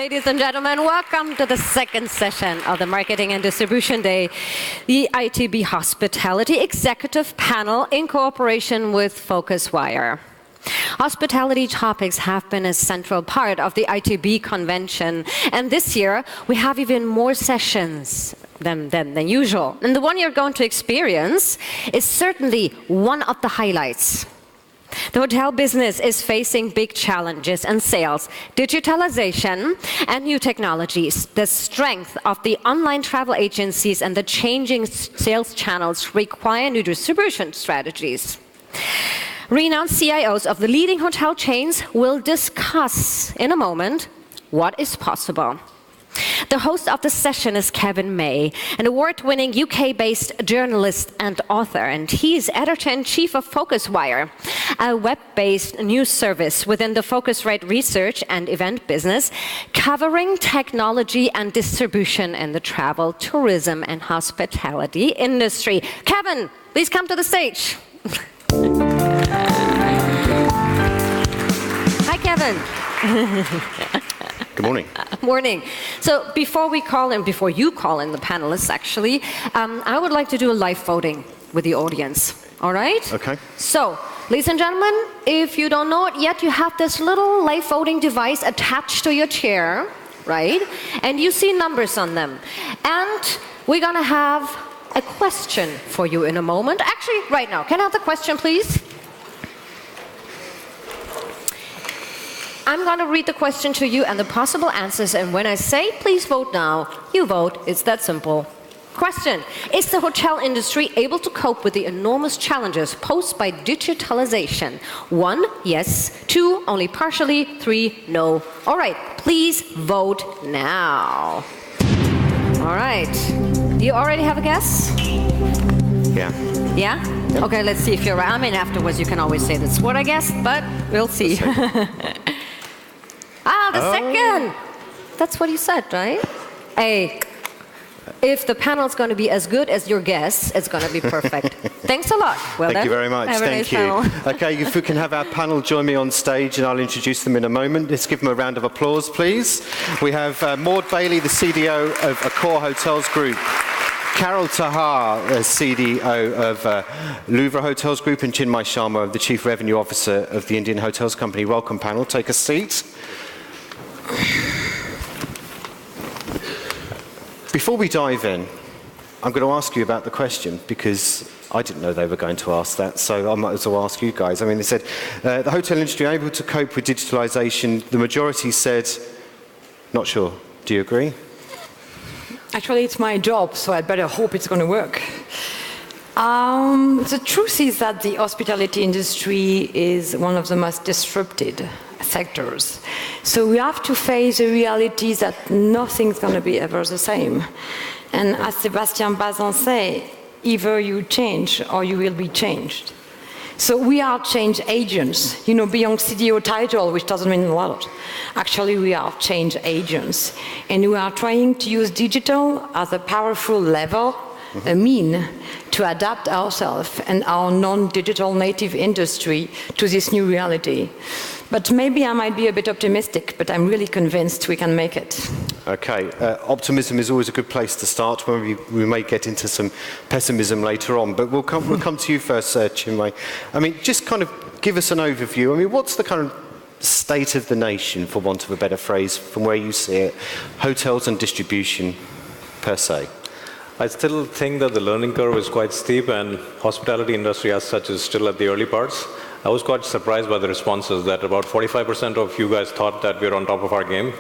Ladies and gentlemen, welcome to the second session of the Marketing and Distribution Day, the ITB Hospitality Executive Panel in cooperation with PhocusWire. Hospitality topics have been a central part of the ITB convention, and this year we have even more sessions than usual. And the one you're going to experience is certainly one of the highlights. The hotel business is facing big challenges in sales, digitalization, and new technologies. The strength of the online travel agencies and the changing sales channels require new distribution strategies. Renowned CIOs of the leading hotel chains will discuss in a moment what is possible. The host of the session is Kevin May, an award-winning UK-based journalist and author, and he's editor-in-chief of PhocusWire, a web-based news service within the Focusrite research and event business, covering technology and distribution in the travel, tourism, and hospitality industry. Kevin, please come to the stage. Hi, Kevin. Good morning. Morning. So before you call in the panelists, actually, I would like to do a live voting with the audience. All right? Okay. So, ladies and gentlemen, if you don't know it yet, you have this little live voting device attached to your chair, right? And you see numbers on them. And we're going to have a question for you in a moment. Actually, right now. Can I have the question, please? I'm going to read the question to you and the possible answers, and when I say please vote now, you vote. It's that simple. Question: is the hotel industry able to cope with the enormous challenges posed by digitalization? 1, yes. 2, only partially. 3, no. All right, please vote now. All right. Do you already have a guess? Yeah. Yeah? Okay, let's see if you're right. I mean, afterwards you can always say that's what I guessed, but we'll see. The second. That's what you said, right? Hey, if the panel's going to be as good as your guess, it's going to be perfect. Thanks a lot. Well, Thank you very much. Thank you. Okay, if we can have our panel join me on stage, and I'll introduce them in a moment. Let's give them a round of applause, please. We have Maud Bailey, the CDO of AccorHotels Group. Carole Tahar, CDO of Louvre Hotels Group, and Chinmai Sharma, the Chief Revenue Officer of the Indian Hotels Company. Welcome, panel. Take a seat. Before we dive in, I'm going to ask you about the question, because I didn't know they were going to ask that, so I might as well ask you guys. I mean, they said, the hotel industry able to cope with digitalization. The majority said, not sure. Do you agree? Actually, it's my job, so I better hope it's going to work. The truth is that the hospitality industry is one of the most disrupted sectors. So we have to face the reality that nothing's going to be ever the same. And as Sébastien Bazin said, either you change or you will be changed. So we are change agents, beyond CDO title, which doesn't mean a lot. Actually, we are change agents. And we are trying to use digital as a powerful lever, a mean to adapt ourselves and our non-digital native industry to this new reality. But maybe I might be a bit optimistic, but I'm really convinced we can make it. Okay, optimism is always a good place to start. We may get into some pessimism later on, but we'll come to you first, Chinmai. I mean, just kind of give us an overview. I mean, what's the kind of state of the nation, for want of a better phrase, from where you see it, hotels and distribution per se? I still think that the learning curve is quite steep, and hospitality industry as such is still at the early parts. I was quite surprised by the responses that about 45% of you guys thought that we're on top of our game,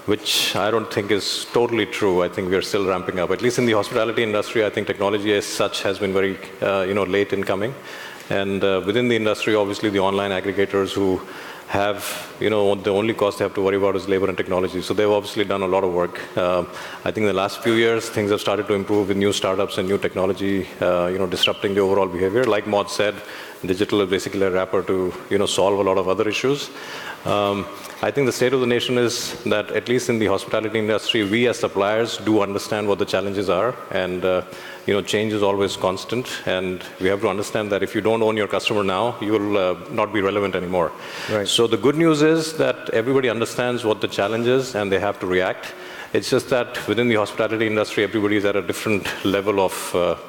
which I don't think is totally true. I think we're still ramping up. At least in the hospitality industry, I think technology as such has been very late in coming. And within the industry, obviously the online aggregators who have, the only cost they have to worry about is labor and technology. So they've obviously done a lot of work. I think in the last few years, things have started to improve with new startups and new technology, disrupting the overall behavior. Like Maud said, Digital is basically a wrapper to solve a lot of other issues. I think the state of the nation is that, at least in the hospitality industry, we as suppliers do understand what the challenges are, and change is always constant, and we have to understand that if you don't own your customer now, you will not be relevant anymore. Right. So the good news is that everybody understands what the challenge is, and they have to react. It's just that within the hospitality industry, everybody is at a different level of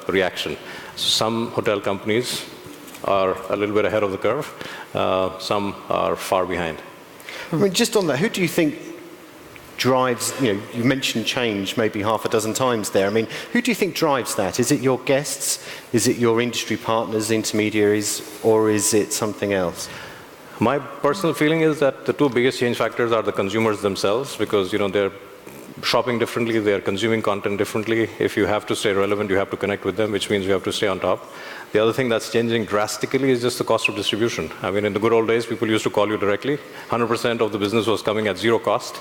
reaction. Some hotel companies are a little bit ahead of the curve. Some are far behind. I mean, just on that, who do you think drives, you mentioned change maybe half a dozen times there. I mean, who do you think drives that? Is it your guests? Is it your industry partners, intermediaries, or is it something else? My personal feeling is that the two biggest change factors are the consumers themselves, because they're shopping differently, they're consuming content differently. If you have to stay relevant, you have to connect with them, which means you have to stay on top. The other thing that's changing drastically is just the cost of distribution. I mean, in the good old days, people used to call you directly. 100% of the business was coming at zero cost.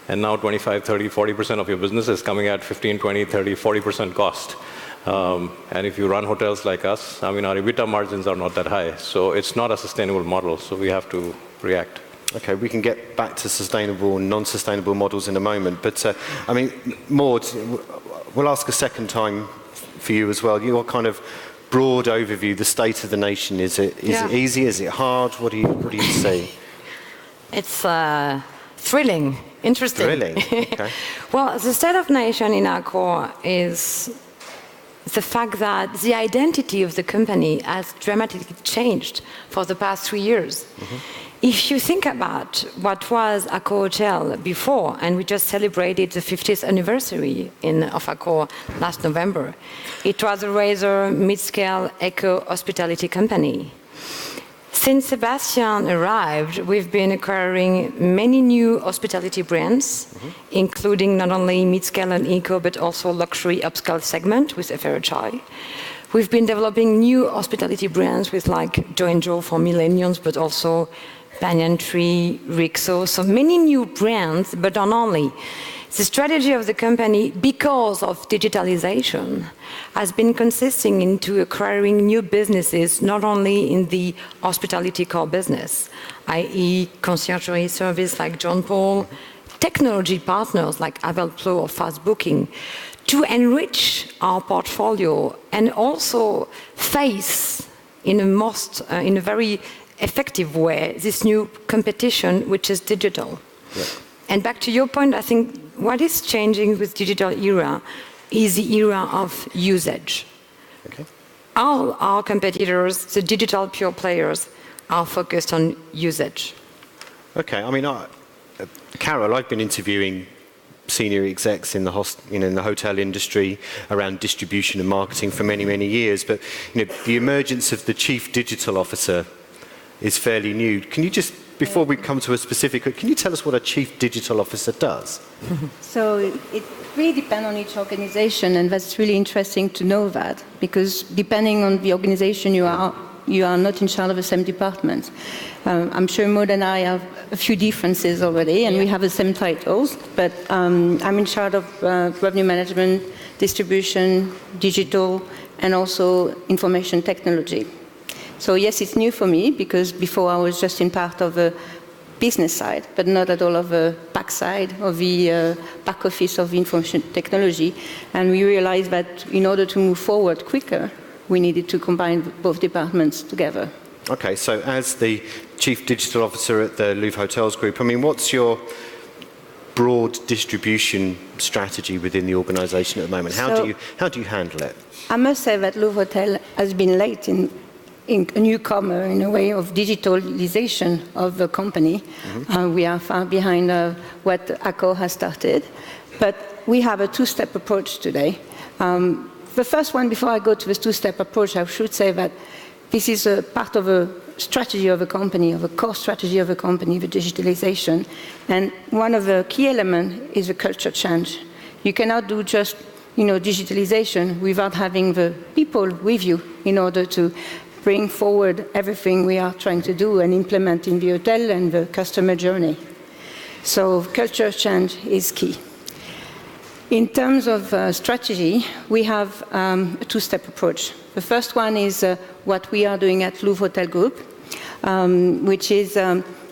And now 25, 30, 40% of your business is coming at 15, 20, 30, 40% cost. And if you run hotels like us, I mean, our EBITDA margins are not that high. So it's not a sustainable model. So we have to react. Okay, we can get back to sustainable and non-sustainable models in a moment. But, I mean, Maud, we'll ask a second time for you as well. Your kind of broad overview, the state of the nation. Is it easy? Is it hard? What do you see? It's thrilling, interesting. Thrilling, okay. Well, the state of nation in Accor is the fact that the identity of the company has dramatically changed for the past 3 years. Mm-hmm. If you think about what was AccorHotels before, and we just celebrated the 50th anniversary of Accor last November, it was a rather mid-scale eco-hospitality company. Since Sebastian arrived, we've been acquiring many new hospitality brands, including not only mid-scale and eco, but also luxury upscale segment with FRHI. We've been developing new hospitality brands with like Joe & Joe for millennials, but also Banyan Tree, Rixo, so many new brands, but not only. The strategy of the company, because of digitalization, has been consisting into acquiring new businesses, not only in the hospitality core business, i.e. conciergerie service like John Paul, technology partners like Avelplo or Fast Booking, to enrich our portfolio and also face in a very effective way this new competition, which is digital. Yeah. And back to your point, I think what is changing with digital era is the era of usage. Okay. All our competitors, the digital pure players, are focused on usage. Okay, I mean, Carole, I've been interviewing senior execs in the hotel industry around distribution and marketing for many, many years, but the emergence of the chief digital officer is fairly new. Can you just, before we come to a specific, can you tell us what a chief digital officer does? So it really depends on each organization, and that's really interesting to know that, because depending on the organization you are not in charge of the same department. I'm sure Maud and I have a few differences already, and we have the same titles, but I'm in charge of revenue management, distribution, digital, and also information technology. So yes, it's new for me, because before I was just in part of the business side, but not at all of the back side of the back office of information technology. And we realized that in order to move forward quicker, we needed to combine both departments together. Okay, so as the Chief Digital Officer at the Louvre Hotels Group, I mean, what's your broad distribution strategy within the organisation at the moment? How do you handle it? I must say that Louvre Hotel has been late in a newcomer in a way of digitalization of the company. Mm-hmm. We are far behind what Accor has started, but we have a two-step approach today. The first one, before I go to this two-step approach, I should say that this is a part of a strategy of a company, of a core strategy of a company, the digitalization. And one of the key elements is the culture change. You cannot do just digitalization without having the people with you in order to bring forward everything we are trying to do and implement in the hotel and the customer journey. So culture change is key. In terms of strategy, we have a two-step approach. The first one is what we are doing at Louvre Hotel Group, which is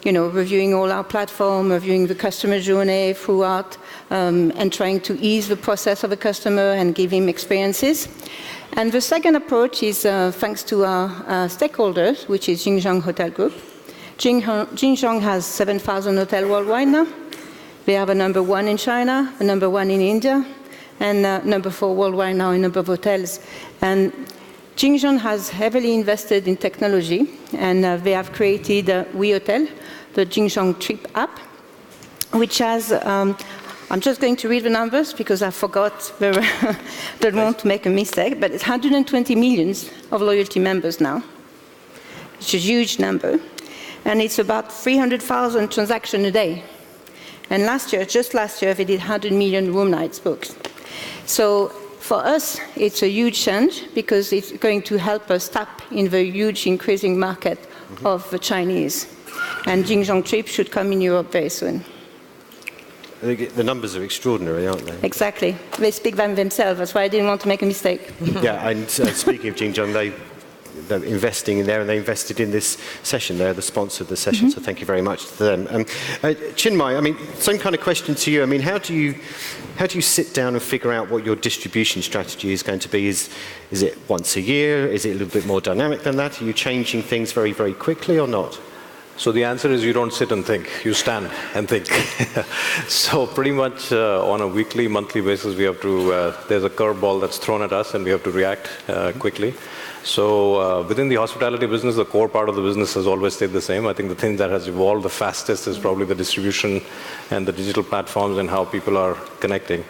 reviewing all our platform, reviewing the customer journey throughout, and trying to ease the process of a customer and give him experiences. And the second approach is thanks to our stakeholders, which is Jingjiang Hotel Group. Jingjiang has 7,000 hotels worldwide now. They have a number 1 in China, a number 1 in India, and number 4 worldwide now in number of hotels. And Jingjiang has heavily invested in technology, and they have created WeHotel, the Jingjiang Trip app, which has, I'm just going to read the numbers because I forgot, don't want to make a mistake, but it's 120 million of loyalty members now. It's a huge number. And it's about 300,000 transactions a day. And just last year, they did 100 million room nights booked. So for us, it's a huge change because it's going to help us tap in the huge increasing market of the Chinese. And Jingjiang Trip should come in Europe very soon. The numbers are extraordinary, aren't they? Exactly. They speak by themselves. That's why I didn't want to make a mistake. Yeah, and speaking of Jingjiang, they're investing in there, and they invested in this session. They're the sponsor of the session, so thank you very much to them. Chinmai, I mean, same kind of question to you. I mean, how do you sit down and figure out what your distribution strategy is going to be? Is it once a year? Is it a little bit more dynamic than that? Are you changing things very, very quickly or not? So the answer is you don't sit and think, you stand and think. So pretty much on a weekly, monthly basis, we have to, there's a curveball that's thrown at us and we have to react quickly. So within the hospitality business, the core part of the business has always stayed the same. I think the thing that has evolved the fastest is probably the distribution and the digital platforms and how people are connecting.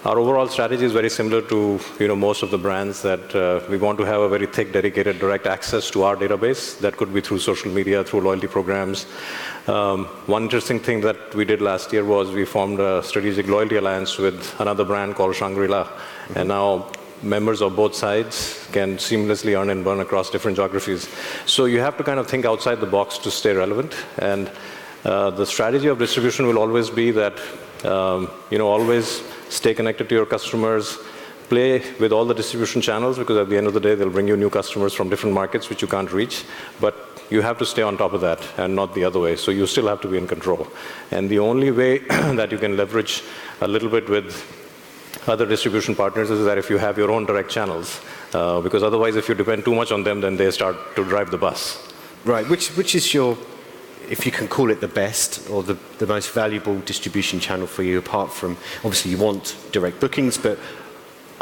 Our overall strategy is very similar to most of the brands that we want to have a very thick, dedicated, direct access to our database. That could be through social media, through loyalty programs. One interesting thing that we did last year was we formed a strategic loyalty alliance with another brand called Shangri-La. And now members of both sides can seamlessly earn and burn across different geographies. So you have to kind of think outside the box to stay relevant. And the strategy of distribution will always be that, always stay connected to your customers, play with all the distribution channels, because at the end of the day, they'll bring you new customers from different markets which you can't reach. But you have to stay on top of that and not the other way. So you still have to be in control. And the only way that you can leverage a little bit with other distribution partners is that if you have your own direct channels, because otherwise if you depend too much on them, then they start to drive the bus. Right, which is your, if you can call it the best or the most valuable distribution channel for you, apart from, obviously you want direct bookings, but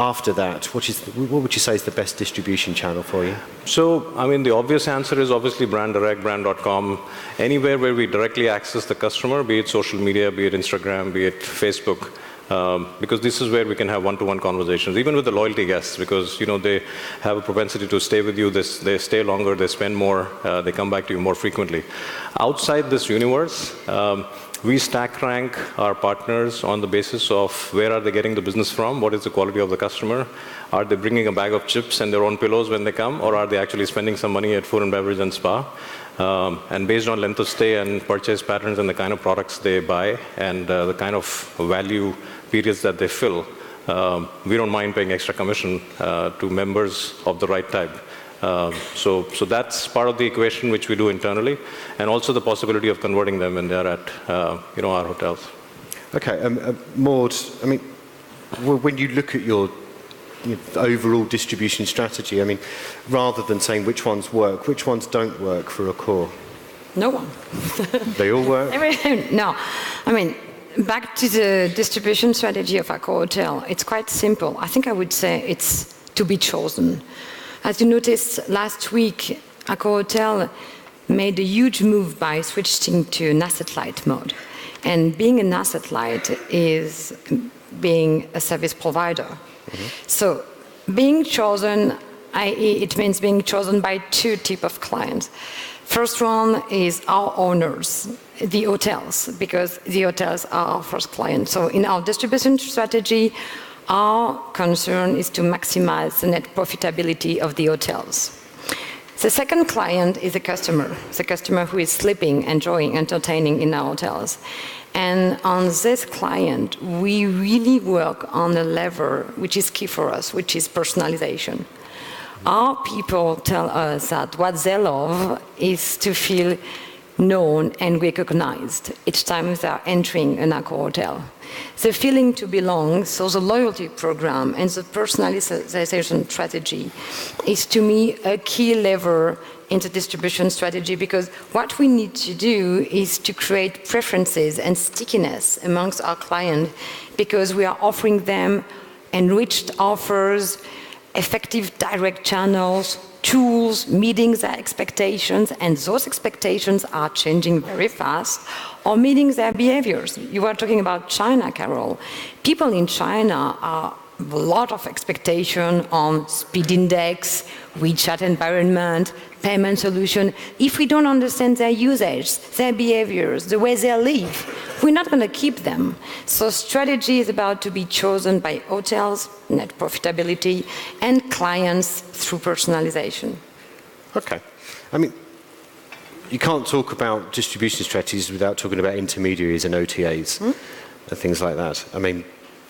after that, what would you say is the best distribution channel for you? So, I mean, the obvious answer is obviously brand direct, brand.com, anywhere where we directly access the customer, be it social media, be it Instagram, be it Facebook. Because this is where we can have one-to-one conversations, even with the loyalty guests, because they have a propensity to stay with you, they stay longer, they spend more, they come back to you more frequently. Outside this universe, we stack rank our partners on the basis of where are they getting the business from, what is the quality of the customer, are they bringing a bag of chips and their own pillows when they come, or are they actually spending some money at food and beverage and spa? And based on length of stay and purchase patterns and the kind of products they buy and the kind of value periods that they fill, we don't mind paying extra commission to members of the right type. So that's part of the equation which we do internally, and also the possibility of converting them when they're at our hotels. Okay, Maud, I mean, when you look at your overall distribution strategy, I mean, rather than saying which ones work, which ones don't work for Accor? No one. They all work? No, I mean, back to the distribution strategy of AccorHotels, it's quite simple. I think I would say it's to be chosen. As you noticed last week, AccorHotels made a huge move by switching to an asset-light mode. And being an asset-light is being a service provider. So being chosen, i.e. it means being chosen by two types of clients. First one is our owners, the hotels, because the hotels are our first client. So in our distribution strategy, our concern is to maximize the net profitability of the hotels. The second client is the customer who is sleeping, enjoying, entertaining in our hotels. And on this client, we really work on a lever which is key for us, which is personalization. Our people tell us that what they love is to feel known and recognized each time they are entering an Accor hotel. The feeling to belong, so the loyalty program and the personalization strategy is, to me, a key lever in the distribution strategy, because what we need to do is to create preferences and stickiness amongst our clients, because we are offering them enriched offers, effective direct channels, tools, meeting their expectations, and those expectations are changing very fast, or meeting their behaviors. You were talking about China, Carole. People in China are a lot of expectation on speed index, WeChat environment, payment solution. If we don't understand their usage, their behaviors, the way they live, we're not going to keep them. So strategy is about to be chosen by hotels, net profitability, and clients through personalization. Okay. I mean, you can't talk about distribution strategies without talking about intermediaries and OTAs and things like that. I mean,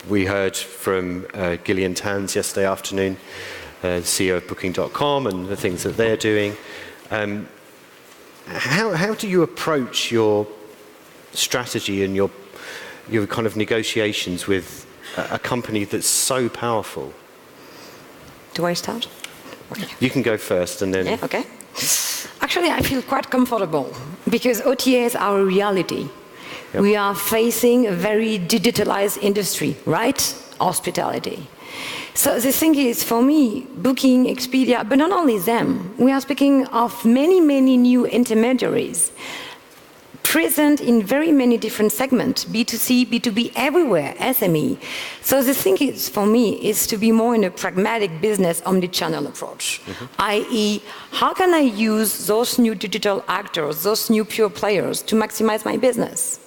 we heard from Gillian Tans yesterday afternoon, the CEO of Booking.com, and the things that they're doing. How do you approach your strategy and your kind of negotiations with a company that's so powerful? Do I start? Okay. You can go first, and then... Yeah, okay. Actually, I feel quite comfortable, because OTAs are a reality. Yep. We are facing a very digitalized industry, right? Hospitality. So the thing is, for me, Booking, Expedia, but not only them, we are speaking of many, many new intermediaries present in very many different segments, B2C, B2B, everywhere, SME. So the thing is, for me, is to be more in a pragmatic business omnichannel approach, i.e., how can I use those new digital actors, those new pure players to maximize my business?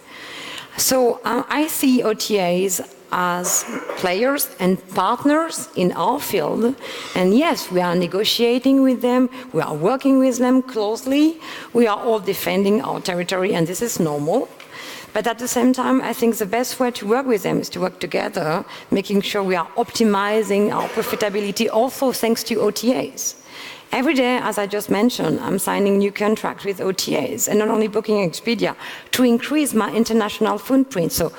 So I see OTAs as players and partners in our field. And yes, we are negotiating with them, we are working with them closely, we are all defending our territory, and this is normal. But at the same time, I think the best way to work with them is to work together, making sure we are optimizing our profitability, also thanks to OTAs. Every day, as I just mentioned, I'm signing new contracts with OTAs, and not only Booking and Expedia, to increase my international footprint. So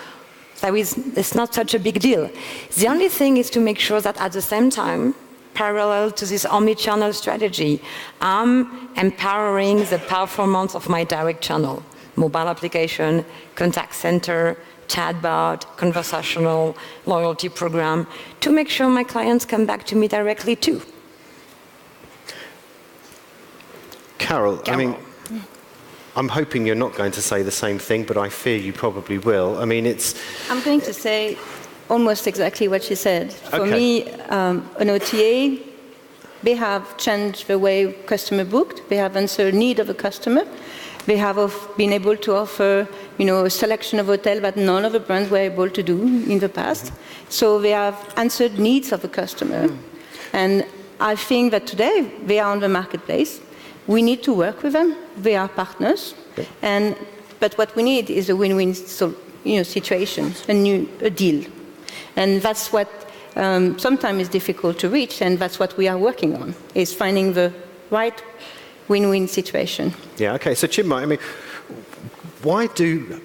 it's not such a big deal. The only thing is to make sure that at the same time, parallel to this omnichannel strategy, I'm empowering the performance of my direct channel, mobile application, contact center, chatbot, conversational, loyalty program, to make sure my clients come back to me directly too. Carole, I mean, I'm hoping you're not going to say the same thing, but I fear you probably will. I mean, I'm going to say almost exactly what she said. For me, an OTA, they have changed the way customer booked. They have answered need of a customer. They have been able to offer, a selection of hotels that none of the brands were able to do in the past. So they have answered needs of the customer. And I think that today they are on the marketplace. We need to work with them. They are partners. But what we need is a win-win situation, a deal. And that's what sometimes is difficult to reach, and that's what we are working on, is finding the right win-win situation. Yeah, okay. So Chinmai, I mean, why do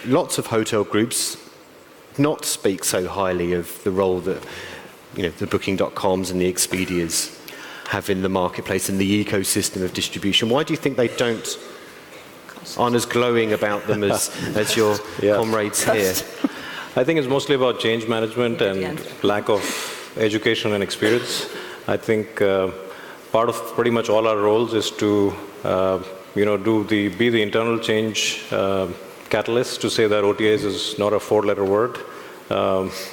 lots of hotel groups not speak so highly of the role that the Booking.coms and the Expedias have in the marketplace and the ecosystem of distribution? Why do you think they aren't as glowing about them as your comrades here? I think it's mostly about change management and lack of education and experience. I think part of pretty much all our roles is to be the internal change catalyst, to say that OTAs is not a four-letter word.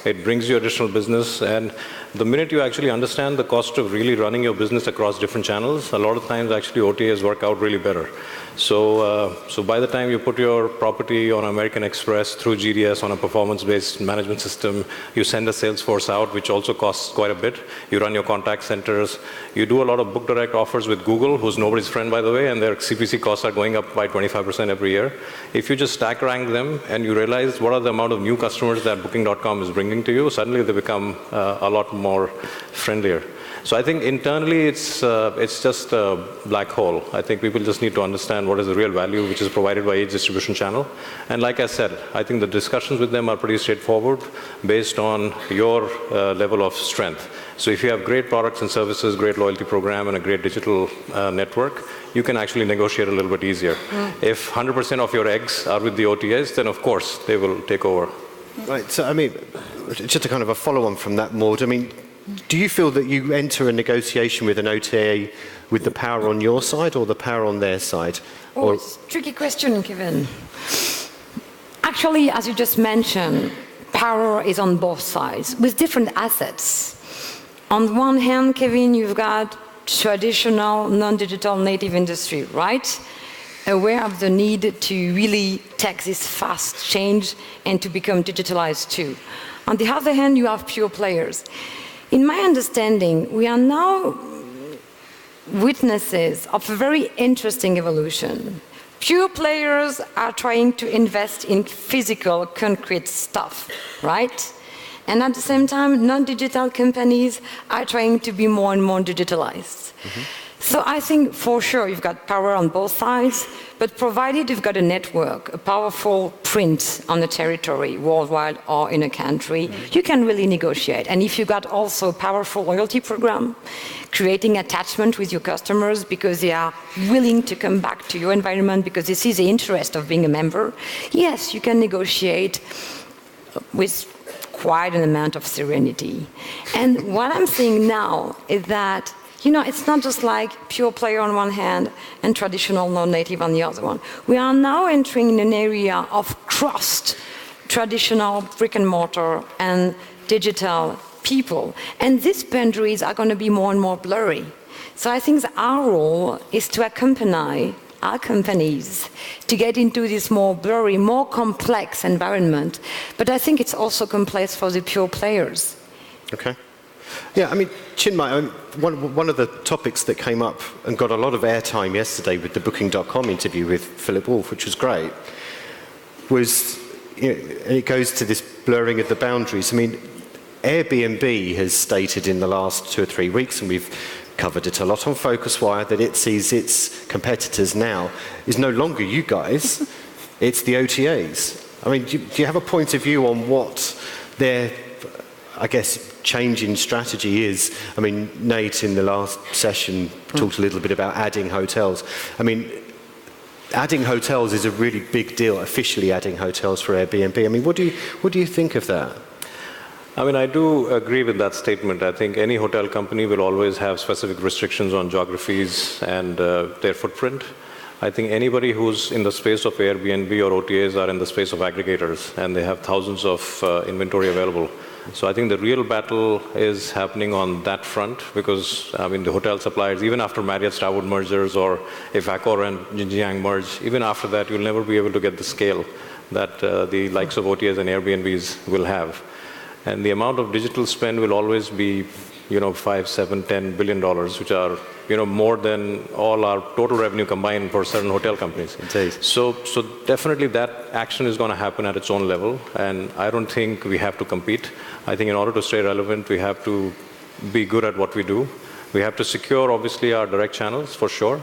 It brings you additional business, and the minute you actually understand the cost of really running your business across different channels, a lot of times actually OTAs work out really better. So by the time you put your property on American Express through GDS on a performance-based management system, you send a sales force out, which also costs quite a bit. You run your contact centers. You do a lot of book direct offers with Google, who's nobody's friend, by the way, and their CPC costs are going up by 25% every year. If you just stack rank them and you realize what are the amount of new customers that Booking.com is bringing to you, suddenly they become a lot more friendlier. So I think internally it's just a black hole. I think people just need to understand what is the real value which is provided by each distribution channel. And like I said, I think the discussions with them are pretty straightforward based on your level of strength. So if you have great products and services, great loyalty program, and a great digital network, you can actually negotiate a little bit easier. If 100% of your eggs are with the OTAs, then of course they will take over. Right, so I mean, just a kind of a follow-on from that, Maud, I mean, do you feel that you enter a negotiation with an OTA with the power on your side or the power on their side? Oh, it's a tricky question, Kevin. Actually, as you just mentioned, power is on both sides with different assets. On one hand, Kevin, you've got traditional non-digital native industry, right? Aware of the need to really take this fast change and to become digitalized too. On the other hand, you have pure players. In my understanding, we are now witnesses of a very interesting evolution. Pure players are trying to invest in physical, concrete stuff, right? And at the same time, non-digital companies are trying to be more and more digitalized. So I think for sure you've got power on both sides, but provided you've got a network, a powerful print on the territory, worldwide or in a country, you can really negotiate. And if you've got also a powerful loyalty program, creating attachment with your customers because they are willing to come back to your environment because this is the interest of being a member, yes, you can negotiate with quite an amount of serenity. And what I'm seeing now is that it's not just like pure player on one hand and traditional non-native on the other one. We are now entering in an area of crossed traditional brick and mortar and digital people. And these boundaries are going to be more and more blurry. So I think that our role is to accompany our companies to get into this more blurry, more complex environment. But I think it's also complex for the pure players. Okay. Yeah, I mean, Chinmai, one of the topics that came up and got a lot of airtime yesterday with the Booking.com interview with Philip Wolfe, which was great, was, and it goes to this blurring of the boundaries. I mean, Airbnb has stated in the last 2 or 3 weeks, and we've covered it a lot on PhocusWire, that it sees its competitors now is no longer you guys, it's the OTAs. I mean, do you have a point of view on what their, I guess, change in strategy is? I mean, Nate in the last session talked a little bit about adding hotels. I mean, adding hotels is a really big deal, officially adding hotels for Airbnb. I mean, what do you think of that? I mean, I do agree with that statement. I think any hotel company will always have specific restrictions on geographies and their footprint. I think anybody who's in the space of Airbnb or OTAs are in the space of aggregators, and they have thousands of inventory available. So I think the real battle is happening on that front, because I mean the hotel suppliers, even after Marriott Starwood mergers, or if Accor and Jinjiang merge, even after that you'll never be able to get the scale that the likes of OTAs and Airbnbs will have. And the amount of digital spend will always be, $5, $7, $10 billion, which are, more than all our total revenue combined for certain hotel companies. So definitely that action is going to happen at its own level, and I don't think we have to compete. I think in order to stay relevant, we have to be good at what we do. We have to secure, obviously, our direct channels, for sure.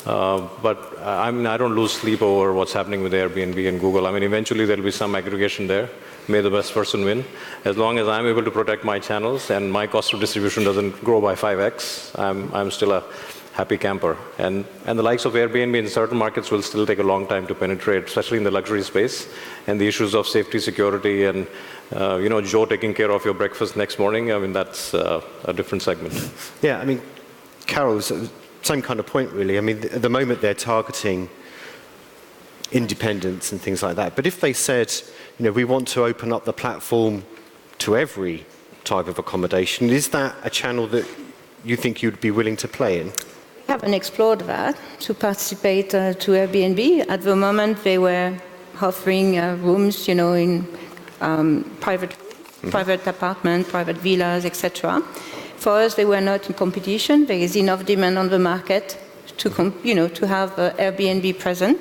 But I mean, I don't lose sleep over what's happening with Airbnb and Google. I mean, eventually there'll be some aggregation there. May the best person win. As long as I'm able to protect my channels and my cost of distribution doesn't grow by 5x, I'm still a happy camper. And the likes of Airbnb in certain markets will still take a long time to penetrate, especially in the luxury space. And the issues of safety, security, and Joe taking care of your breakfast next morning, I mean, that's a different segment. Yeah, I mean, Carole, same kind of point, really. I mean, at the moment they're targeting independence and things like that. But if they said, we want to open up the platform to every type of accommodation, is that a channel that you think you'd be willing to play in? We haven't explored that to participate to Airbnb. At the moment, they were offering rooms, in private apartments, private villas, etc. For us, they were not in competition. There is enough demand on the market to have Airbnb present.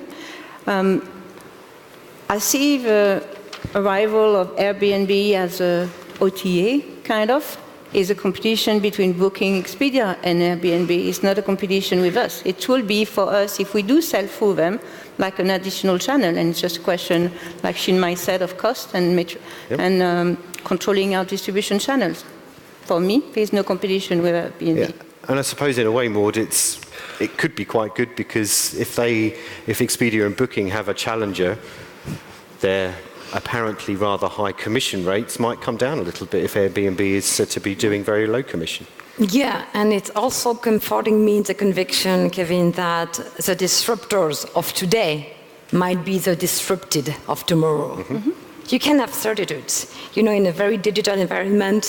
I see the arrival of Airbnb as a OTA, kind of, is a competition between Booking, Expedia, and Airbnb. It's not a competition with us. It will be for us, if we do sell through them, like an additional channel, and it's just a question, like Chinmai said, of cost and controlling our distribution channels. For me, there's no competition with Airbnb. Yeah. And I suppose in a way, Maud, it could be quite good, because if Expedia and Booking have a challenger, their apparently rather high commission rates might come down a little bit if Airbnb is said to be doing very low commission. Yeah, and it's also comforting me the conviction, Kevin, that the disruptors of today might be the disrupted of tomorrow. Mm-hmm. You can have certitudes. You know, in a very digital environment,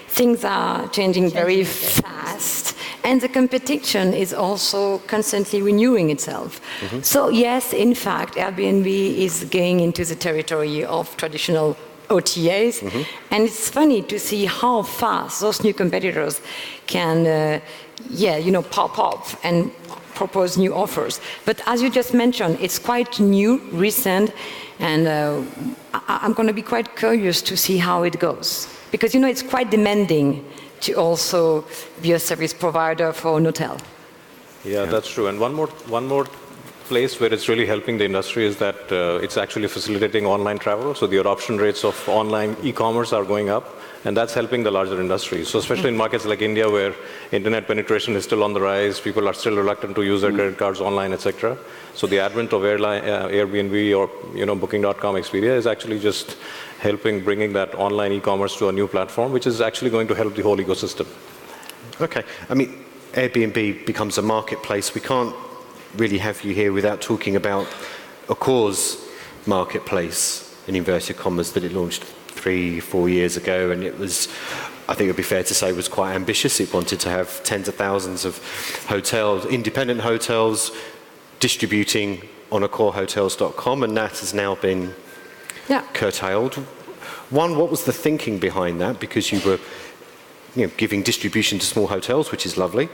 things are changing very fast, and the competition is also constantly renewing itself. Mm-hmm. So yes, in fact, Airbnb is going into the territory of traditional OTAs, mm-hmm. and it's funny to see how fast those new competitors can, pop up and propose new offers. But as you just mentioned, it's quite new, recent, and I'm going to be quite curious to see how it goes. Because, it's quite demanding to also be a service provider for an hotel. Yeah, that's true. And one more place where it's really helping the industry is that it's actually facilitating online travel. So the adoption rates of online e-commerce are going up, and that's helping the larger industry. So especially in markets like India, where internet penetration is still on the rise, people are still reluctant to use their credit cards online, etc. So the advent of Airbnb or Booking.com, Expedia is actually just helping bringing that online e-commerce to a new platform, which is actually going to help the whole ecosystem. Okay, I mean, Airbnb becomes a marketplace. We can't really have you here without talking about Accor's marketplace, in inverted commas, that it launched 3-4 years ago, and it was, I think it would be fair to say, was quite ambitious. It wanted to have tens of thousands of hotels, independent hotels, distributing on AccorHotels.com, and that has now been curtailed. One, what was the thinking behind that? Because you were giving distribution to small hotels, which is lovely,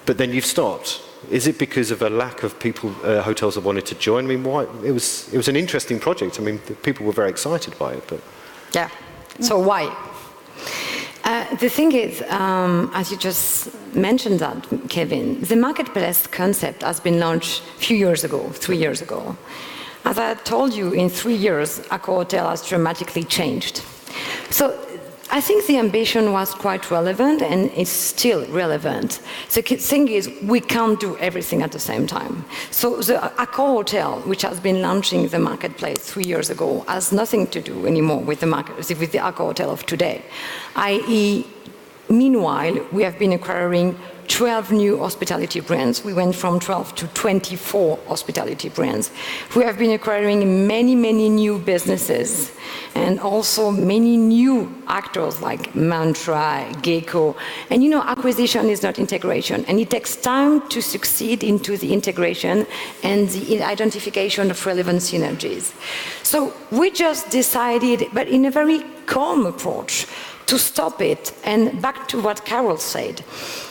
but then you've stopped. Is it because of a lack of people, hotels that wanted to join? I mean, why? It was an interesting project. I mean, people were very excited by it, but... Yeah, so why? The thing is, as you just mentioned that, Kevin, the marketplace concept has been launched a few years ago, 3 years ago. As I told you, in 3 years, AccorHotels has dramatically changed. So I think the ambition was quite relevant, and it's still relevant. The thing is, we can't do everything at the same time. So the AccorHotel, which has been launching the marketplace 3 years ago, has nothing to do anymore with the AccorHotel of today. I.e., meanwhile, we have been acquiring 12 new hospitality brands. We went from 12 to 24 hospitality brands. We have been acquiring many, many new businesses, and also many new actors like Mantra, Gecko. And acquisition is not integration, and it takes time to succeed into the integration and the identification of relevant synergies. So we just decided, but in a very calm approach, to stop it. And back to what Carole said,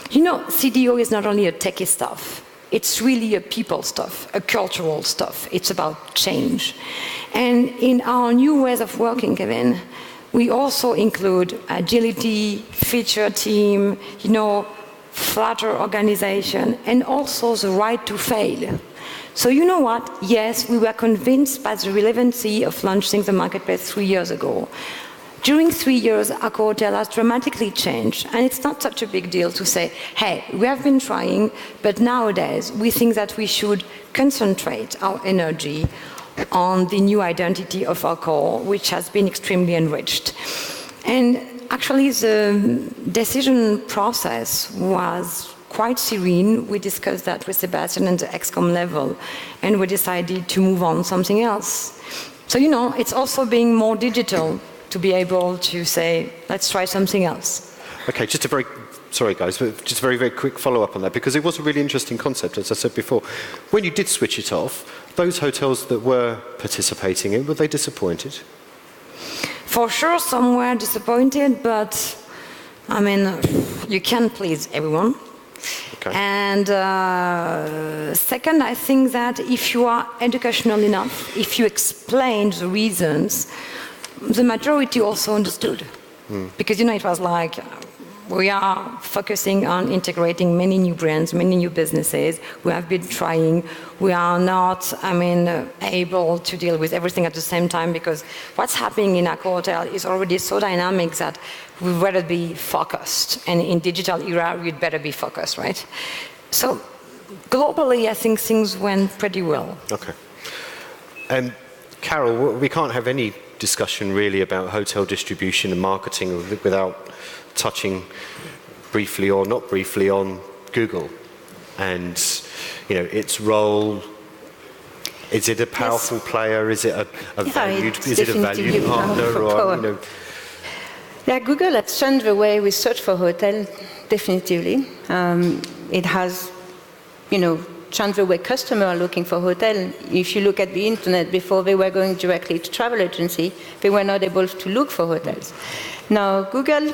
CDO is not only a techie stuff, it's really a people stuff, a cultural stuff. It's about change. And in our new ways of working, Kevin, we also include agility, feature team, flatter organization, and also the right to fail. So you know what? Yes, we were convinced by the relevancy of launching the marketplace 3 years ago. During 3 years, AccorHotels has dramatically changed, and it's not such a big deal to say, hey, we have been trying, but nowadays we think that we should concentrate our energy on the new identity of Accor, which has been extremely enriched. And actually, the decision process was quite serene. We discussed that with Sebastian and the ExCom level, and we decided to move on something else. So, it's also being more digital, to be able to say, let's try something else. Okay, sorry guys, but just a very, very quick follow-up on that, because it was a really interesting concept, as I said before. When you did switch it off, those hotels that were participating in, were they disappointed? For sure, some were disappointed, but, you can't please everyone. Okay. And second, I think that if you are educational enough, if you explain the reasons, the majority also understood. Because, it was like, we are focusing on integrating many new brands, many new businesses. We have been trying. We are not, able to deal with everything at the same time, because what's happening in AccorHotels is already so dynamic that we'd rather be focused. And in digital era, we'd better be focused, right? So globally, I think things went pretty well. Okay. And Carole, we can't have any discussion really about hotel distribution and marketing without touching briefly or not briefly on Google and its role. Is it a powerful player? Is it a valued partner? Or, Yeah, Google has changed the way we search for hotels, definitively. It has, changed the way customers are looking for hotels. If you look at the internet, before they were going directly to travel agency, they were not able to look for hotels. Now, Google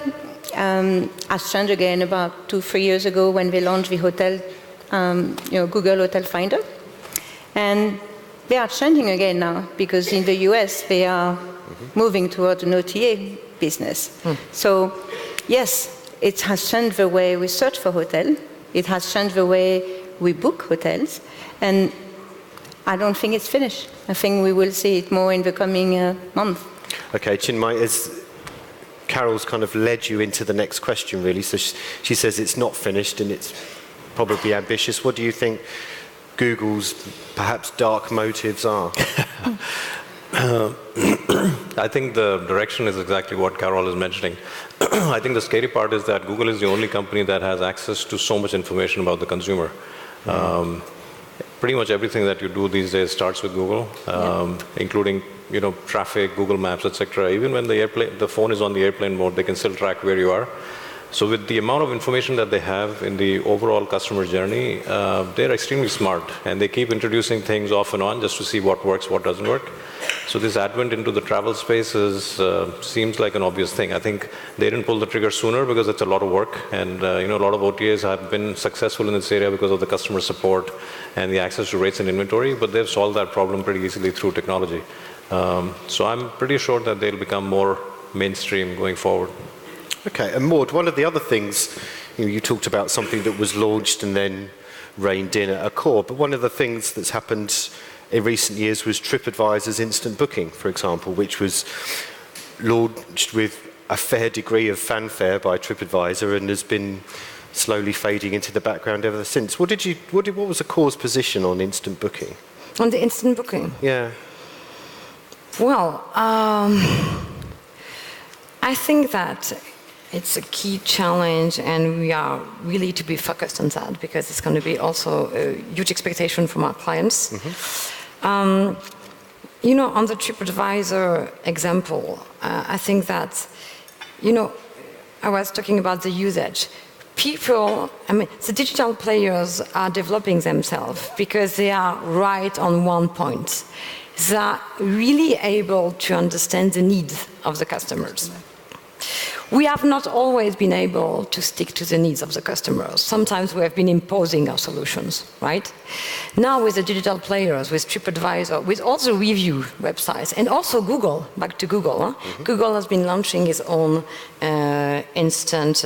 has changed again about 2-3 years ago when they launched the hotel, Google Hotel Finder. And they are changing again now, because in the US, they are moving towards an OTA business. So, yes, it has changed the way we search for hotels. It has changed the way we book hotels. And I don't think it's finished. I think we will see it more in the coming month. Okay, Chinmai, Carole's kind of led you into the next question, really. So she says it's not finished and it's probably ambitious. What do you think Google's perhaps dark motives are? I think the direction is exactly what Carole is mentioning. I think the scary part is that Google is the only company that has access to so much information about the consumer. Pretty much everything that you do these days starts with Google, including traffic, Google Maps, etc. Even when the phone is on the airplane mode, they can still track where you are. So with the amount of information that they have in the overall customer journey, they're extremely smart, and they keep introducing things off and on just to see what works, what doesn't work. So this advent into the travel space seems like an obvious thing. I think they didn't pull the trigger sooner because it's a lot of work, and a lot of OTAs have been successful in this area because of the customer support and the access to rates and inventory, but they've solved that problem pretty easily through technology. So I'm pretty sure that they'll become more mainstream going forward. Okay, and Maud, one of the other things, you talked about something that was launched and then reined in at Accor, but one of the things that's happened in recent years was TripAdvisor's instant booking, for example, which was launched with a fair degree of fanfare by TripAdvisor and has been slowly fading into the background ever since. What was Accor's position on instant booking? On the instant booking? Yeah. Well, I think that it's a key challenge, and we are really to be focused on that, because it's going to be also a huge expectation from our clients. On the TripAdvisor example, I think that, I was talking about the usage. The digital players are developing themselves because they are right on one point. They are really able to understand the needs of the customers. We have not always been able to stick to the needs of the customers. Sometimes we have been imposing our solutions, right? Now with the digital players, with TripAdvisor, with all the review websites, and also Google, back to Google. Google has been launching its own instant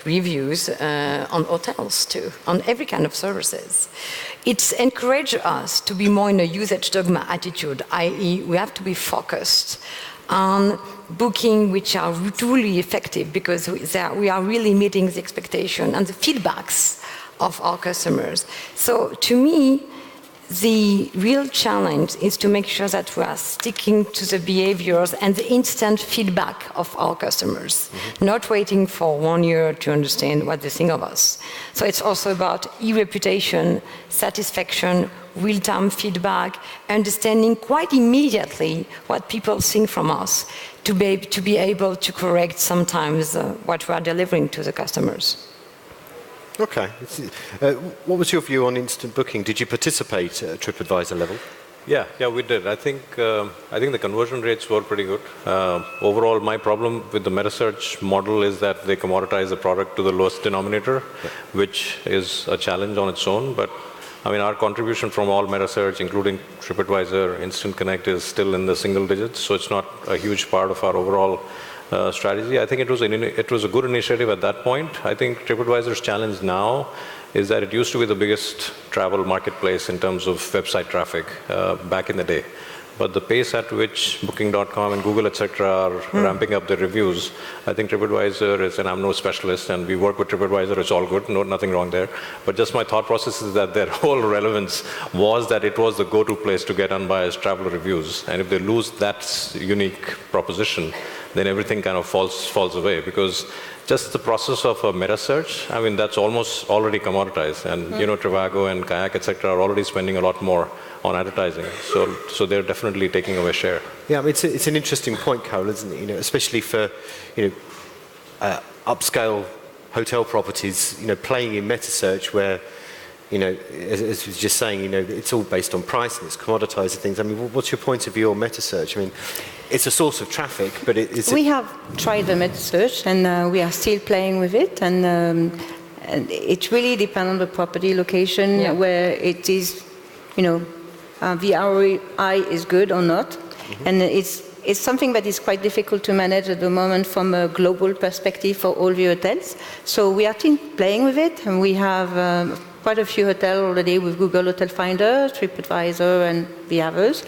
reviews on hotels too, on every kind of services. It's encouraged us to be more in a usage dogma attitude, i.e. we have to be focused on booking which are truly effective, because we are really meeting the expectation and the feedbacks of our customers. So to me, the real challenge is to make sure that we are sticking to the behaviors and the instant feedback of our customers, not waiting for 1 year to understand what they think of us. So it's also about e-reputation, satisfaction, real-time feedback, understanding quite immediately what people think from us, to be able to correct sometimes what we are delivering to the customers. Okay. What was your view on instant booking? Did you participate at TripAdvisor level? Yeah, we did. I think the conversion rates were pretty good. Overall, my problem with the meta search model is that they commoditize the product to the lowest denominator, which is a challenge on its own. But our contribution from all meta search, including TripAdvisor, Instant Connect, is still in the single digits, so it's not a huge part of our overall strategy. I think it was a good initiative at that point. I think TripAdvisor's challenge now is that it used to be the biggest travel marketplace in terms of website traffic back in the day. But the pace at which Booking.com and Google, etc., are ramping up their reviews, I think TripAdvisor is, and I'm no specialist, and we work with TripAdvisor, it's all good, nothing wrong there. But just my thought process is that their whole relevance was that it was the go-to place to get unbiased travel reviews. And if they lose that unique proposition, then everything kind of falls away. Because just the process of a meta search, I mean, that's almost already commoditized. And, Trivago and Kayak, etc., are already spending a lot more on advertising. So they're definitely taking away share. Yeah, I mean, it's an interesting point, Carole, isn't it? Especially for, upscale hotel properties, playing in meta search where, as we were just saying, it's all based on price and it's commoditized and things. I mean, what's your point of view on meta search? I mean, it's a source of traffic, but we have tried the meta search and we are still playing with it, and it really depends on the property location where it is, the ROI is good or not, and it's something that is quite difficult to manage at the moment from a global perspective for all the hotels. So we are still playing with it, and we have quite a few hotels already with Google Hotel Finder, TripAdvisor, and the others.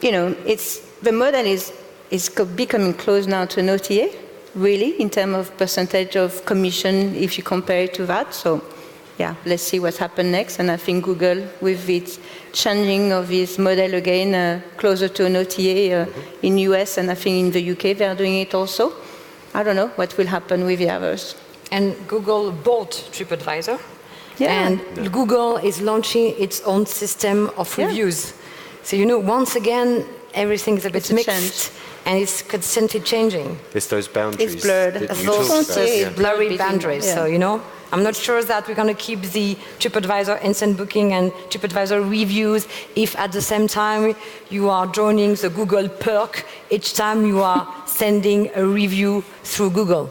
The model is becoming close now to an OTA, really, in terms of percentage of commission if you compare it to that. So, yeah, let's see what happens next. And I think Google, with its changing of its model again, closer to an OTA in US, and I think in the UK they're doing it also. I don't know what will happen with the others. And Google bought TripAdvisor, and Google is launching its own system of reviews. So, once again, everything is a bit mixed, and it's constantly changing. It's those boundaries. It's blurred. Those blurry boundaries. So, I'm not sure that we're going to keep the TripAdvisor instant booking and TripAdvisor reviews if at the same time you are joining the Google perk each time you are sending a review through Google.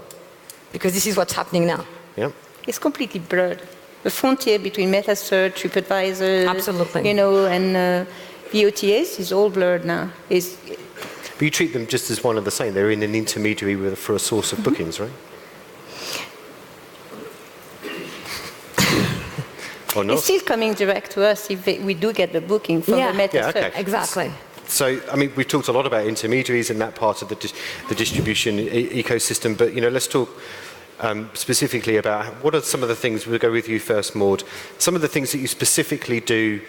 Because this is what's happening now. Yeah. It's completely blurred. The frontier between meta search, TripAdvisor, absolutely, and the OTAs is all blurred now. But you treat them just as one and the same. They're in an intermediary for a source of bookings, right? Or not? It's still coming direct to us if we do get the booking from the meta search. Exactly. So, I mean, we've talked a lot about intermediaries and that part of the distribution ecosystem, but, let's talk specifically about what are some of the things, we'll go with you first, Maud, some of the things that you specifically do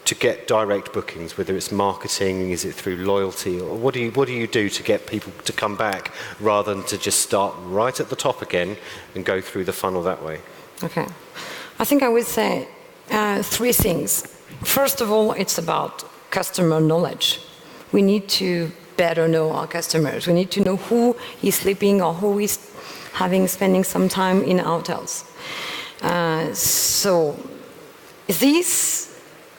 to get direct bookings, whether it's marketing, is it through loyalty, or what do you do to get people to come back rather than to just start right at the top again and go through the funnel that way? Okay. I think I would say three things. First of all, it's about customer knowledge. We need to better know our customers. We need to know who is sleeping or who is spending some time in hotels.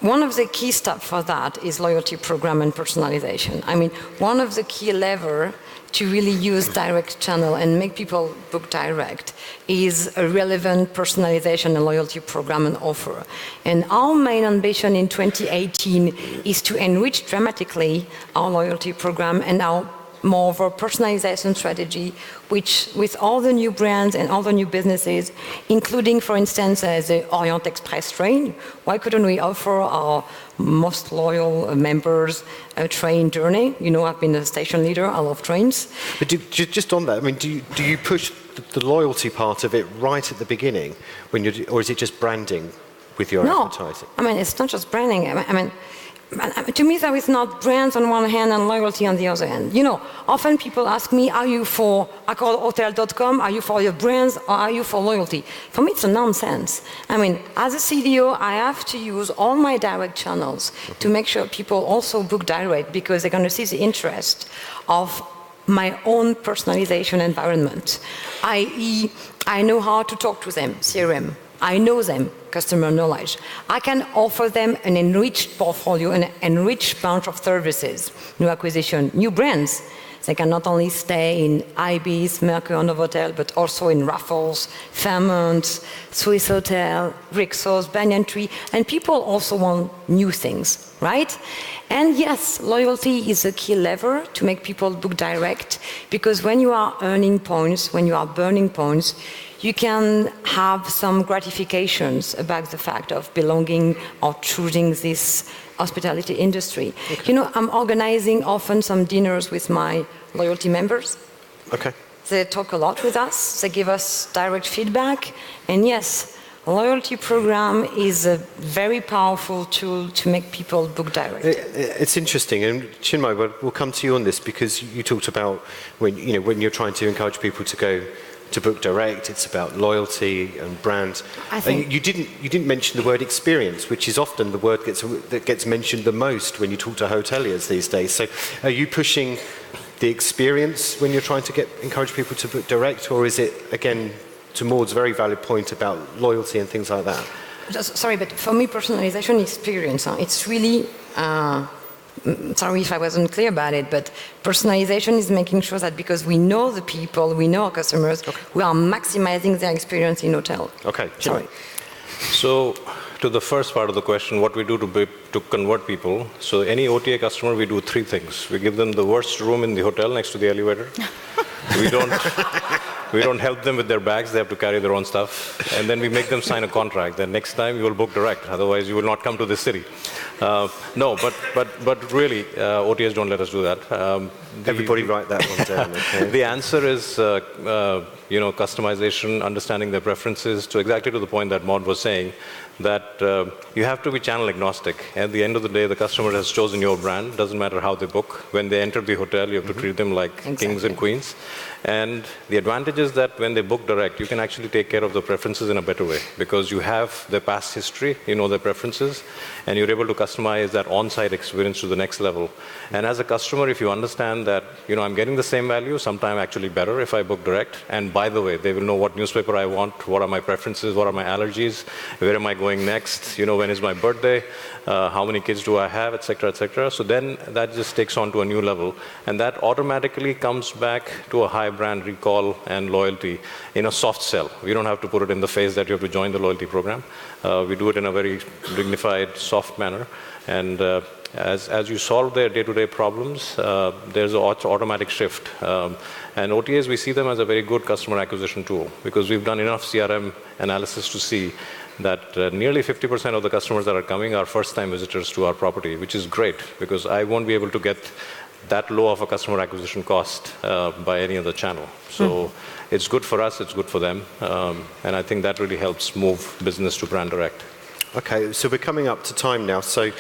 One of the key steps for that is loyalty program and personalization. I mean, one of the key levers to really use direct channel and make people book direct is a relevant personalization and loyalty program and offer. And our main ambition in 2018 is to enrich dramatically our loyalty program and our more of a personalization strategy, which with all the new brands and all the new businesses, including, for instance, the Orient Express train, why couldn't we offer our most loyal members a train journey? I've been a station leader, I love trains. But just on that, I mean, do you push the loyalty part of it right at the beginning, or is it just branding with your advertising? I mean, it's not just branding. I mean, to me, there is not brands on one hand and loyalty on the other hand. Often people ask me, are you for AccorHotels.com? Are you for your brands or are you for loyalty? For me, it's a nonsense. I mean, as a CDO, I have to use all my direct channels to make sure people also book direct because they're going to see the interest of my own personalization environment, i.e., I know how to talk to them, CRM. I know them, customer knowledge. I can offer them an enriched portfolio, an enriched bunch of services, new acquisition, new brands. They can not only stay in Ibis, Mercure, Novotel, but also in Raffles, Fairmont, Swiss Hotel, Rixos, Banyan Tree, and people also want new things. right? And yes, loyalty is a key lever to make people book direct, because when you are earning points, when you are burning points, you can have some gratifications about the fact of belonging or choosing this hospitality industry. Okay. You know, I'm organizing often some dinners with my loyalty members. Okay. They talk a lot with us, they give us direct feedback, and yes, loyalty program is a very powerful tool to make people book direct. It's interesting, and Chinmai, we'll come to you on this, because you talked about when you're trying to encourage people to go to book direct, it's about loyalty and brand. I think you didn't mention the word experience, which is often the word that gets mentioned the most when you talk to hoteliers these days. So, are you pushing the experience when you're trying to encourage people to book direct, or is it again, to Maud's very valid point about loyalty and things like that? Sorry, but for me, personalization experience, it's really, sorry if I wasn't clear about it, but personalization is making sure that because we know the people, we know our customers, okay, we are maximizing their experience in hotel. Okay, sorry. So, to the first part of the question, what we do to convert people. So any OTA customer, we do three things. We give them the worst room in the hotel next to the elevator. We don't help them with their bags, they have to carry their own stuff. And then we make them sign a contract that next time you will book direct, otherwise you will not come to this city. No, but really, OTAs don't let us do that. Everybody write that one down. Okay. The answer is, customization, understanding their preferences, to exactly to the point that Maud was saying, that you have to be channel agnostic. At the end of the day, the customer has chosen your brand. Doesn't matter how they book. When they enter the hotel, you have to treat them like kings and queens. And the advantage is that when they book direct, you can actually take care of the preferences in a better way, because you have their past history, you know their preferences, and you're able to customize that on-site experience to the next level. And as a customer, if you understand that, I'm getting the same value, sometimes actually better if I book direct. And by the way, they will know what newspaper I want, what are my preferences, what are my allergies, where am I going next, when is my birthday, how many kids do I have, etc., etc. So then that just takes on to a new level. And that automatically comes back to a high brand recall and loyalty in a soft sell. We don't have to put it in the face that you have to join the loyalty program. We do it in a very dignified, soft manner. And as you solve their day-to-day problems, there's an automatic shift. And OTAs, we see them as a very good customer acquisition tool, because we've done enough CRM analysis to see that nearly 50% of the customers that are coming are first-time visitors to our property, which is great, because I won't be able to get that low of a customer acquisition cost by any other channel. So it's good for us, it's good for them, and I think that really helps move business to brand direct. Okay, so we're coming up to time now. So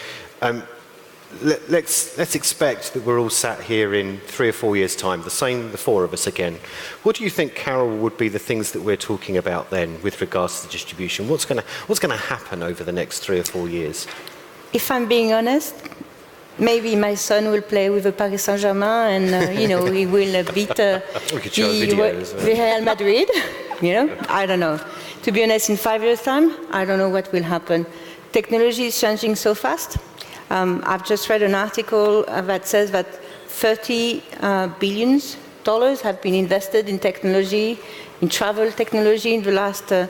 let's expect that we're all sat here in 3 or 4 years' time, the four of us again. What do you think, Carole, would be the things that we're talking about then with regards to the distribution? What's going to happen over the next 3 or 4 years? If I'm being honest, maybe my son will play with the Paris Saint-Germain, and he will beat the Real Madrid. I don't know. To be honest, in 5 years' time, I don't know what will happen. Technology is changing so fast. I've just read an article that says that $30 billion have been invested in technology, in travel technology in the last 2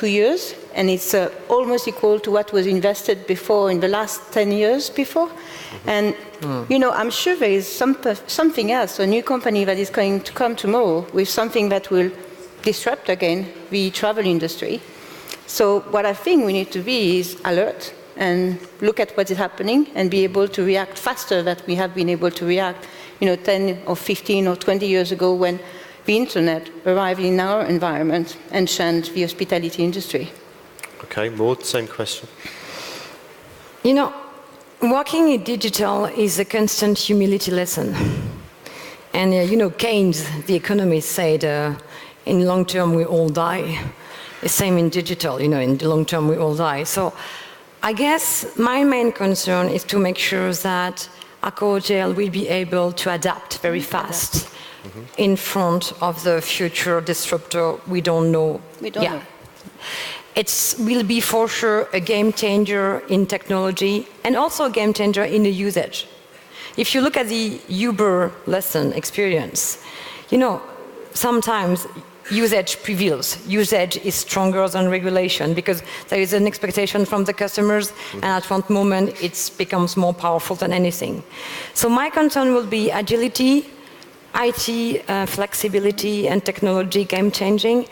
years, and it's almost equal to what was invested before in the last 10 years before. And I'm sure there is something else, a new company that is going to come tomorrow with something that will disrupt again the travel industry. So what I think we need to be is alert and look at what is happening and be able to react faster than we have been able to react 10 or 15 or 20 years ago when the internet arrived in our environment and changed the hospitality industry. Okay, Maud, same question. Working in digital is a constant humility lesson. And Keynes, the economist, said, in long term we all die. The same in digital, in the long term we all die. So I guess my main concern is to make sure that AccorHotels will be able to adapt very fast in front of the future disruptor we don't know. We don't know. It will be for sure a game changer in technology and also a game changer in the usage. If you look at the Uber lesson experience, sometimes usage prevails. Usage is stronger than regulation because there is an expectation from the customers, and at one moment it becomes more powerful than anything. So my concern will be agility, IT flexibility, and technology game-changing.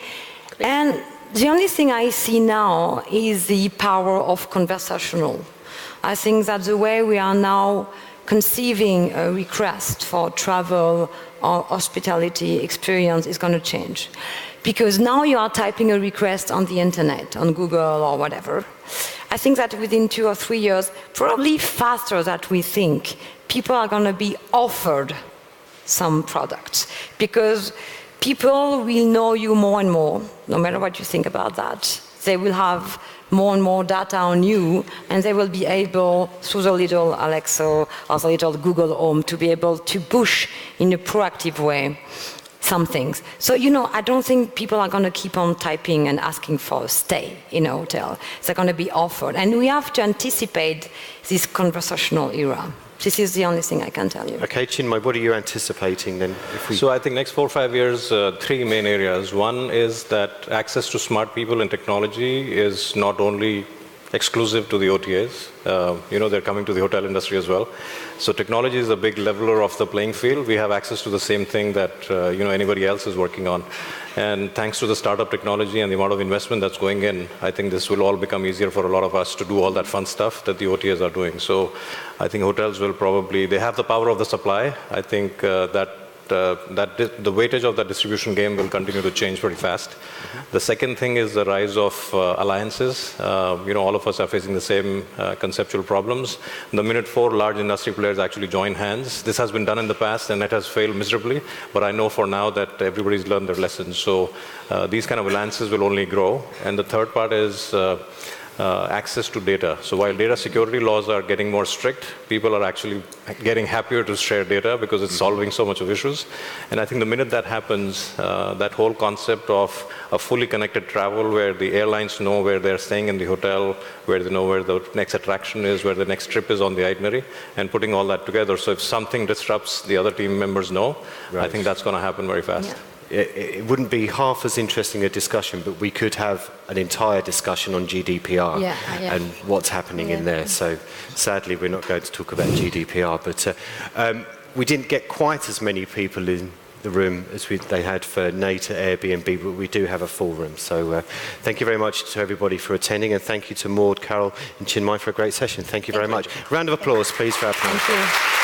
And the only thing I see now is the power of conversational. I think that the way we are now conceiving a request for travel or hospitality experience is going to change. Because now you are typing a request on the internet, on Google or whatever. I think that within 2 or 3 years, probably faster than we think, people are going to be offered some products. Because people will know you more and more, no matter what you think about that. They will have more and more data on you, and they will be able, through the little Alexa or the little Google Home, to be able to push in a proactive way some things. So, I don't think people are going to keep on typing and asking for a stay in a hotel. They're going to be offered. And we have to anticipate this conversational era. This is the only thing I can tell you. Okay, Chinmai, what are you anticipating then? So I think next 4 or 5 years, 3 main areas. One is that access to smart people and technology is not only exclusive to the OTAs. They're coming to the hotel industry as well. So technology is a big leveler of the playing field. We have access to the same thing that anybody else is working on. And thanks to the startup technology and the amount of investment that's going in, I think this will all become easier for a lot of us to do all that fun stuff that the OTAs are doing. So I think hotels will probably, they have the power of the supply. I think that the weightage of that distribution game will continue to change very fast. The second thing is the rise of alliances. All of us are facing the same conceptual problems. The minute 4 large industry players actually join hands, this has been done in the past and it has failed miserably, but I know for now that everybody's learned their lessons. So these kind of alliances will only grow. And the third part is access to data. So while data security laws are getting more strict, people are actually getting happier to share data because it's solving so much of issues. And I think the minute that happens, that whole concept of a fully connected travel where the airlines know where they're staying in the hotel, where they know where the next attraction is, where the next trip is on the itinerary, and putting all that together. So if something disrupts, the other team members know. Right. I think that's going to happen very fast. Yeah. It wouldn't be half as interesting a discussion, but we could have an entire discussion on GDPR and what's happening in there. So sadly, we're not going to talk about GDPR, but we didn't get quite as many people in the room as they had for NATO Airbnb, but we do have a full room. So thank you very much to everybody for attending, and thank you to Maud, Carole and Chinmai for a great session. Thank you very much. Round of applause, please, for our panel. Thank you.